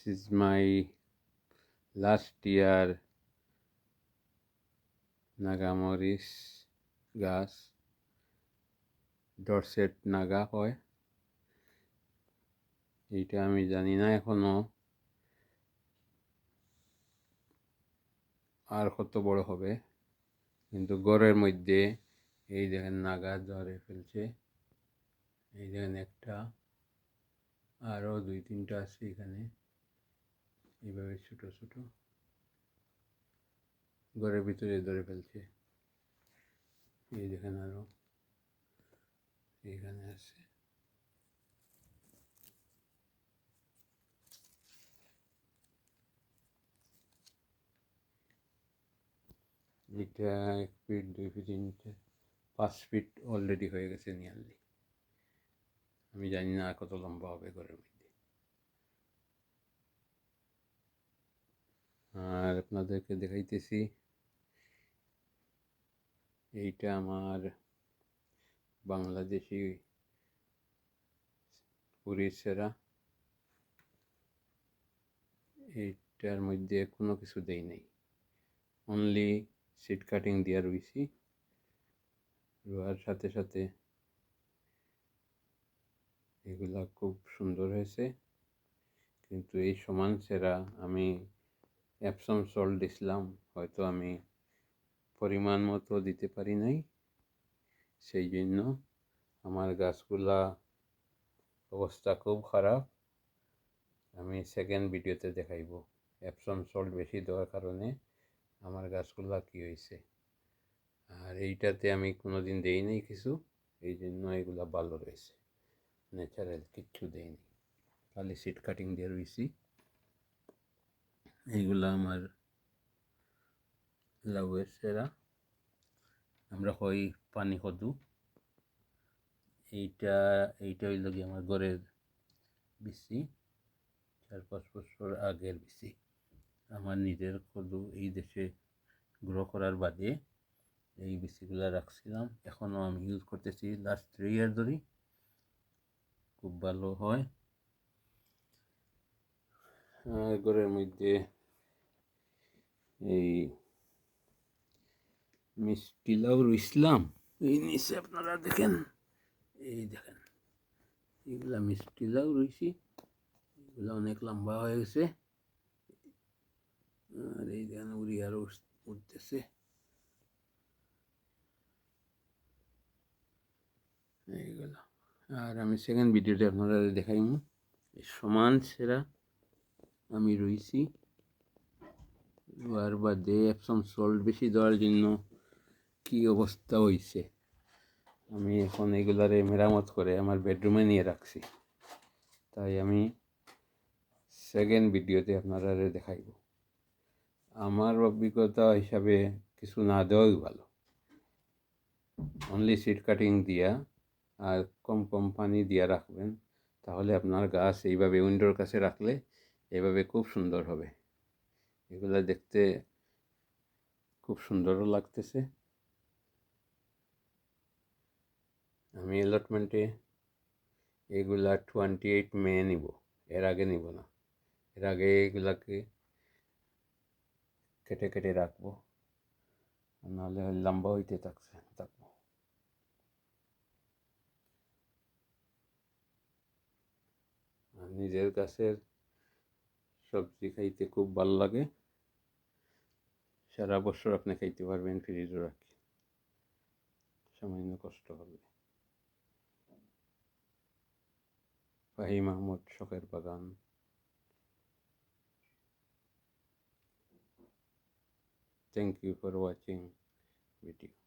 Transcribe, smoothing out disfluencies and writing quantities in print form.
is my last year নাগামরিচ গাছ, Dorset Naga হয়। এইটা আমি জানি না এখনো আর কত বড় হবে, কিন্তু ঘরের মধ্যে এই দেখেন নাগা ধরে ফেলছে। এই দেখেন একটা, আরও 2-3টা আছে এখানে, এইভাবে ছোট ছোট ঘরের ভিতরে ধরে ফেলছে। এই দেখেন আরও এখানে আছে। এটা 1 ফিট 2 ফিট 5 ফিট অলরেডি হয়ে গেছে নিয়ারলি। আমি জানি না কত লম্বা হবে ঘরের মধ্যে। আর আপনাদেরকে দেখাইতেছি, এইটা আমার বাংলাদেশি পুরীর সেরা। এইটার মধ্যে কোনো কিছু দেই নাই, অনলি সিড কাটিং দিয়া রুইছি। রোয়ার সাথে সাথে এগুলা খুব সুন্দর হয়েছে। কিন্তু এই সমান সেরা আমি এপসম সল্ট দিছিলাম, হয়তো আমি পরিমাণ মতো দিতে পারি নাই, সেই জন্য আমার গাছগুলা অবস্থা খুব খারাপ। আমি সেকেন্ড ভিডিওতে দেখাইব এপসম সল্ট বেশি দেওয়ার কারণে আমার গাছগুলা কি হয়েছে। আর এইটাতে আমি কোনোদিন দেই নাই কিছু, এই জন্য এগুলা ভালো রয়েছে, ন্যাচারাল কিচ্ছু দেয়নি, খালি সিড কাটিং দিয়ে রয়েছি। এইগুলা আমার লাউয়ের সেরা, আমরা হই পানি কদু। এইটা হইল গিয়ে আমার ঘরের বিচি, 4-5 বছর আগের বিচি। আমার নিজের কদু এই দেশে গ্রো করার বাদে এই বিচিগুলা রাখছিলাম, এখনও আমি ইউজ করতেছি লাস্ট 3 ইয়ার ধরে, খুব ভালো হয়। ঘরের মধ্যে এই মিষ্টি লাউ রুইছিলাম, এই নিচে আপনারা দেখেন, এই দেখেন এগুলা মিষ্টি লাউ রুইছি, এগুলো অনেক লম্বা হয়ে গেছে। আর এই দেখেন উড়ি আরো উঠতেছে। এইগুলো আর আমি সেকেন্ড ভিডিওতে আপনারা দেখাইম সমান সেরা আমি রুইছি। আর বাদে এপসম সল্ট বেশি দেওয়ার জন্য কি অবস্থা হয়েছে, আমি এখন এগুলারে মেরামত করে আমার বেডরুমে নিয়ে রাখছি, তাই আমি সেকেন্ড ভিডিওতে আপনারা দেখাইব। আমার অভিজ্ঞতা হিসাবে কিছু না দেওয়াই ভালো, অনলি সিড কাটিং দিয়া আর কম কম পানি দিয়া রাখবেন, তাহলে আপনার গাছ এইভাবে উইন্ডোর কাছে রাখলে এইভাবে খুব সুন্দর হবে। এগুলা দেখতে খুব সুন্দরও লাগতেছে। আমি অ্যালটমেন্টে এগুলা 28 মে নিব, এর আগে নিব না। এর আগে এগুলাকে কেটে কেটে রাখবো, নাহলে লম্বা হইতে থাকবো। নিজের গাছের সবজি খাইতে খুব ভালো লাগে, সারা বছর আপনি খাইতে পারবেন ফ্রিজে রাখি, সামান্য কষ্ট হবে। ফাহিম আহমদ, শখের বাগান। Thank you for watching video.